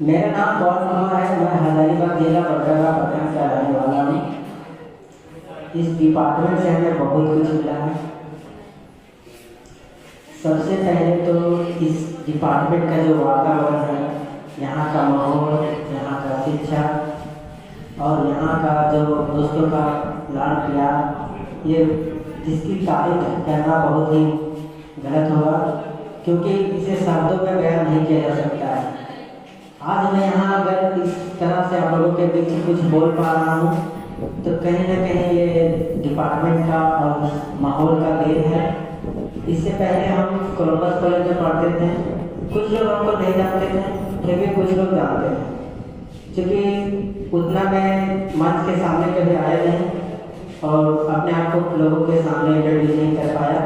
मेरा नाम पवन कुमार है। मैं हजारीबाग जिला बड़गरवा पटना का रहने वाला हूँ। इस डिपार्टमेंट से हमें बहुत कुछ मिला है। सबसे पहले तो इस डिपार्टमेंट का जो वातावरण है, यहाँ का माहौल, यहाँ का शिक्षा और यहाँ का जो दोस्तों का लाड प्यार, ये जिसकी तारीफ करना बहुत ही गलत होगा, क्योंकि इसे शब्दों में बयान नहीं किया जा सकता है। आज मैं यहाँ अगर इस तरह से आप लोगों के बीच कुछ बोल पा रहा हूँ तो कहीं ना कहीं ये डिपार्टमेंट का और माहौल का देन है। इससे पहले हम कोलंबस कॉलेज में पढ़ते थे। कुछ लोग हमको नहीं जानते थे, फिर भी कुछ लोग जानते थे, क्योंकि उतना मैं मंच के सामने कभी आया नहीं और अपने आप को लोगों के सामने इंट्रोड्यूस नहीं कर पाया।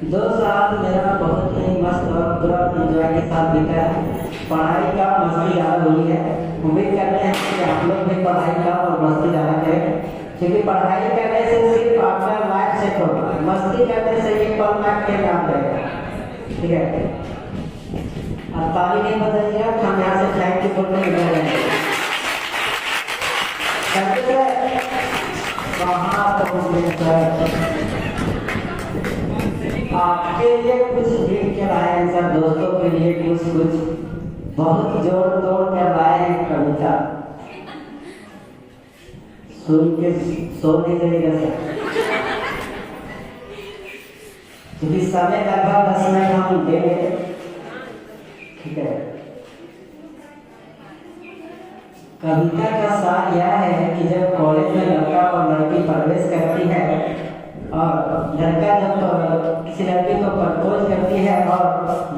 2 साल मेरा बहुत ही मस्त और पूरा एंजॉय के साथ बीता है। पढ़ाई का मस्ती ज़्यादा हुई है। उम्मीद करते हैं कि आप लोग भी पढ़ाई का और मस्ती ज़्यादा करें, क्योंकि पढ़ाई करने से सिर्फ आपका लाइफ सेट होगा, मस्ती करने से एक पल में के काम रहेगा। ठीक है, अब ताली नहीं बजाइएगा, हम यहाँ से फ्लाइट के बोल में निकल जाएंगे। आपके लिए कुछ लिख के लाए हैं सर, दोस्तों के लिए कुछ बहुत जोर तोड़ कर लाए हैं कविता। सुन के सो नहीं देगा सर, क्योंकि समय लगभग 10 मिनट हम देंगे। ठीक है, कविता का सार यह है कि जब कॉलेज में लड़का और लड़की प्रवेश करती है और लड़का जब किसी लड़की को प्रपोज करती है और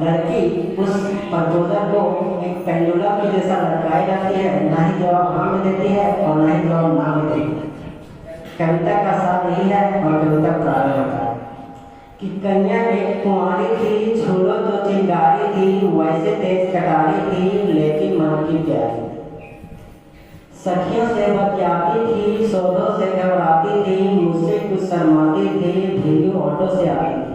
लड़की उस प्रपोजल को एक पेंडुलम की जैसा लटकाई जाती है, ना ही जवाब हाँ में देती है और ना ही जवाब ना में देती है। कविता का सार यही है और कविता प्रारंभ होता है कि कन्या एक कुंवारी थी, छोड़ो तो चिंगारी थी, वैसे तेज कटारी थी, लेकिन मन की प्यारी। सखियों से बतियाती थी, सौदों से घबराती थी, मुझसे कुछ शर्माती थी, भीगी ऑटो से आती थी।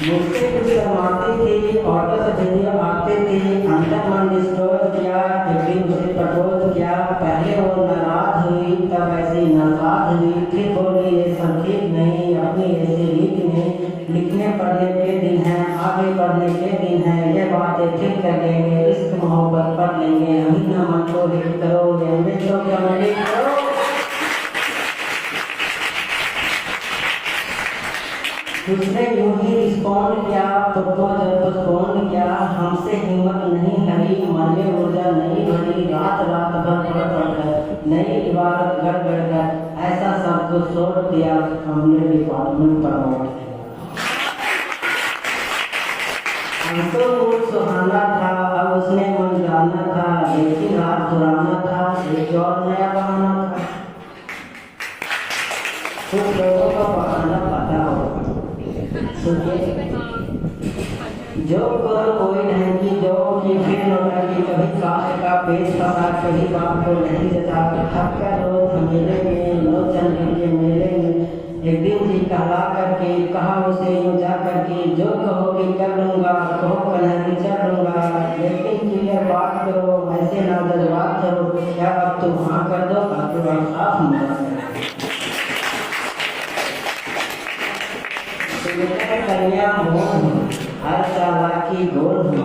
मुझसे कुछ शर्माती थी, ऑटो से भीगी आती थी, अंदर मन डिस्ट्रॉय किया, एक दिन उसे प्रपोज किया। पहले वो नाराज हुई, तब ऐसी नाराज हुई, फिर बोली ये सब ठीक नहीं, अपनी ऐसी रीत नहीं, लिखने पढ़ने के दिन है, आगे बढ़ने के दिन है, ये बातें ठीक कर लेंगे, इश्क मोहब्बत पढ़ लेंगे, अभी ना मन को हिट करो, ये तो कमेंट करो। उसने यूं ही रिस्पॉन्ड किया, पोस्टपोन किया, हमसे हिम्मत नहीं हरी, मन में ऊर्जा नहीं भरी, रात रात भर पढ़ नई इबारत गड़ कर ऐसा सब कुछ सोच दिया, हमने डिपार्टमेंट प्रमोट किया। हमको मूड सुहाना था, अब उसने मन जाना था, लेकिन रात पुराना था, एक और नया बहाना था। कुछ लोगों का बहाना पता होगा, जो कोई नहीं की जो कि फिर लौटाई, कभी काश का पेश फंसा, कभी बाप को नहीं जता, थक कर रोज मेले में लो चल के मेले में। एक दिन जी कहला करके कहा उसे यूं जा करके, जो कहोगे कर लूंगा, कहो कन्हैया चल लूंगा, लेकिन क्लियर बात करो, ऐसे ना जज्बात करो, क्या अब तुम हाँ कर दो, अब तो साफ मना कन्या हो, हर चालाकी गोल हो,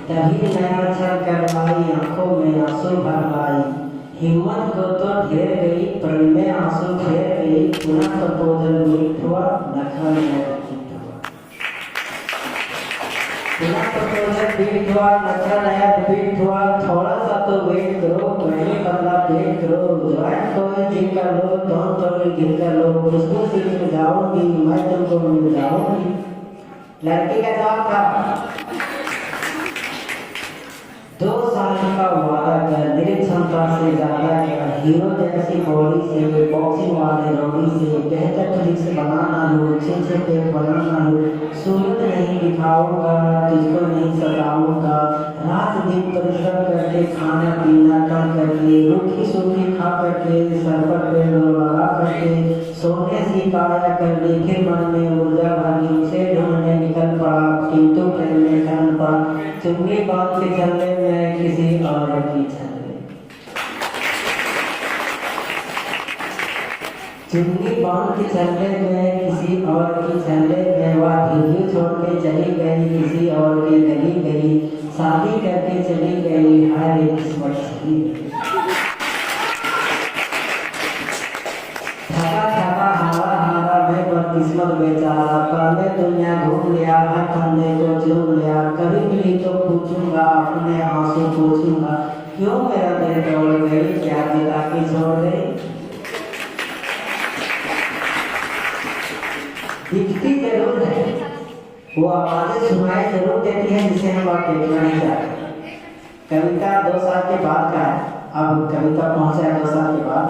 तभी नया छल करवाई, आंखों में आंसू भर लाई। हिम्मत को तो ढेर गई, प्रण में आंसू फेर गई, पुनः प्रपोजल मीट हुआ, नखरा नया गीत हुआ। पुनः प्रपोजल बीट हुआ, नखरा नया बीट हुआ, थोड़ा सा तो वेट करो, मैंने बदला पेट करो, ज्वाइंट को जिम कर लो, दोनों तो गिर कर लो, खुशबू से मिल जाऊंगी, मैं तुमको मिल जाऊंगी। लड़की का जवाब था 2 साल का वादा कर, मेरी क्षमता से ज्यादा क्या, हीरो जैसी बॉडी से, बॉक्सिंग वाले रोडी से, बेहतर ट्रिक्स बनाना लो, छे पेट बनाना लो, सूरत नहीं दिखाऊंगा, तुझको नहीं सताऊंगा, रात दिन परिश्रम करके खाना पीना कम करके रूखी सूखी खा करके सर पर पेड़ लगा करके सोने सी काया कर ली, फिर मन में ऊर्जा भरी उसे ढूंढने निकल पड़ा, किंतु प्रेम में खन पड़ा। चुन्नी बांध के चलने में किसी और की छले, चुन्नी बांध के चलने में किसी और की छले में, वह भिल्ली छोड़ के चली गई किसी और की गली गली, शादी करके चली गई हाय रे किस्मत सही। थका थका हारा हारा मैं बदकिस्मत बेचारा, पहले दुनिया घूम लिया हर फंदे को चूम लिया, कभी मिली तो पूछूंगा अपने आंसू पूछूंगा, क्यों मेरा दिल तोड़ गई क्या दिला के छोड़ गई। दिखती जरूर है, वो आवाजें सुनाई जरूर देती है जिसे हम देखना नहीं चाहते। कविता 2 साल के बाद का है, अब कविता पहुंचा है 2 साल के बाद।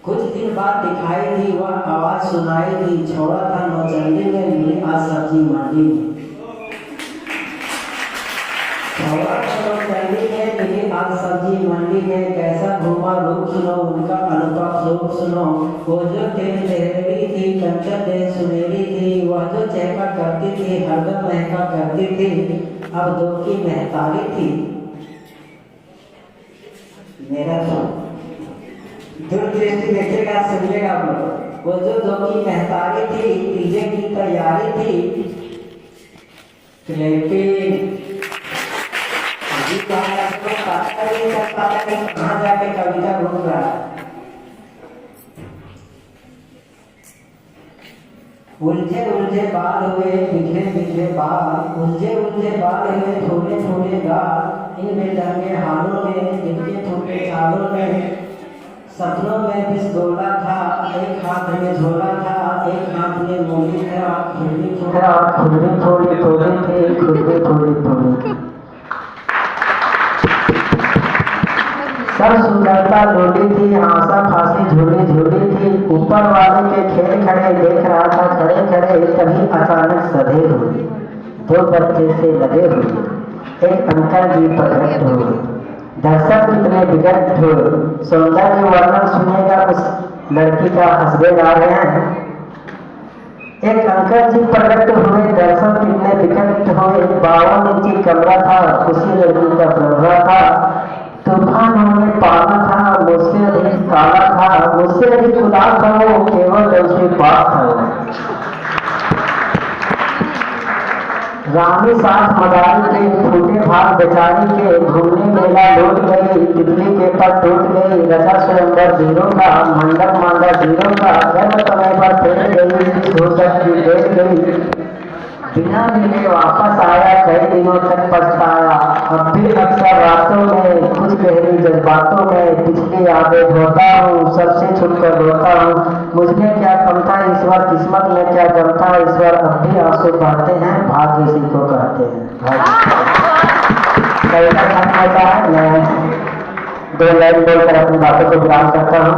कुछ दिन बाद दिखाई दी वह आवाज सुनाई दी, छोड़ा था नौचंदी में मिली आज सब्जी मंडी में, छोड़ा था नौचंदी में मिली आज सब्जी मंडी में, कैसा घूमा रूप सुनो उनका अनुभव रूप सुनो, वो जो तेल लहरेली थी कंचन दे सुनेली थी, वह जो चहका करती थी हरदम महका करती थी, अब 2 की महतारी थी। मेरा दूरदृष्टि देखिएगा सुनिएगा आप लोग, वो जो 2 की महतारी थी तीजे की तैयारी थी, लेकिन अभी कहाँ जाके कविता घूम रहा है। उलझे उलझे बाल हुए बिखरे बिखरे बाल, उलझे उलझे बाल हुए थोड़े थोड़े गाल, इनमें जंगे हालों में जिनके थोड़े चालों में, सपनों में बिस्गोला था एक हाथ में झोला था एक हाथ में मोली था, खुरनी थोड़ी थोड़ी थी खुरनी थोड़ी थोड़ी थी, सब सुंदरता डोली थी आशा फांसी झूली झूली थी, ऊपर वाले के खेल खड़े देख रहा था खड़े खड़े, तभी अचानक सधे हुए 2 बच्चे से लगे हुए, एक अंकल जी प्रकट हुए, दर्शक कितने विगत हुए, सौंदर्य वर्णन सुनेगा उस लड़की का हस्बैंड आ रहे हैं। एक अंकल जी प्रकट हुए दर्शक कितने विगत हुए, 52 इंची कमरा था उसी लड़की का प्रभा था, तूफान हमने पाला था मुझसे अधिक काला था, मुझसे अधिक उदास था वो केवल उसके पास था। रानी साथ मदारी के फूटे भाग बेचारी के, घूमने मेला लौट गई तितली के पर टूट गई, रचा स्वयंवर वीरों का मंडप मांगा वीरों का, गर्भ समय पर फेर गई हो सकती देख गई, बिना मिले वापस आया कई दिनों तक पछताया, अब भी अक्सर रातों में कुछ गहरी जज्बातों में पिछली यादें ढोता हूँ, सबसे छुपकर रोता हूँ, मुझमें क्या कम था ईश्वर किस्मत में क्या गम था ईश्वर, अब भी आंसू बहते हैं भाग्य इसी को कहते हैं। कविता खत्म होता है, मैं 2 लाइन बोलकर अपनी बातों को विराम करता हूँ।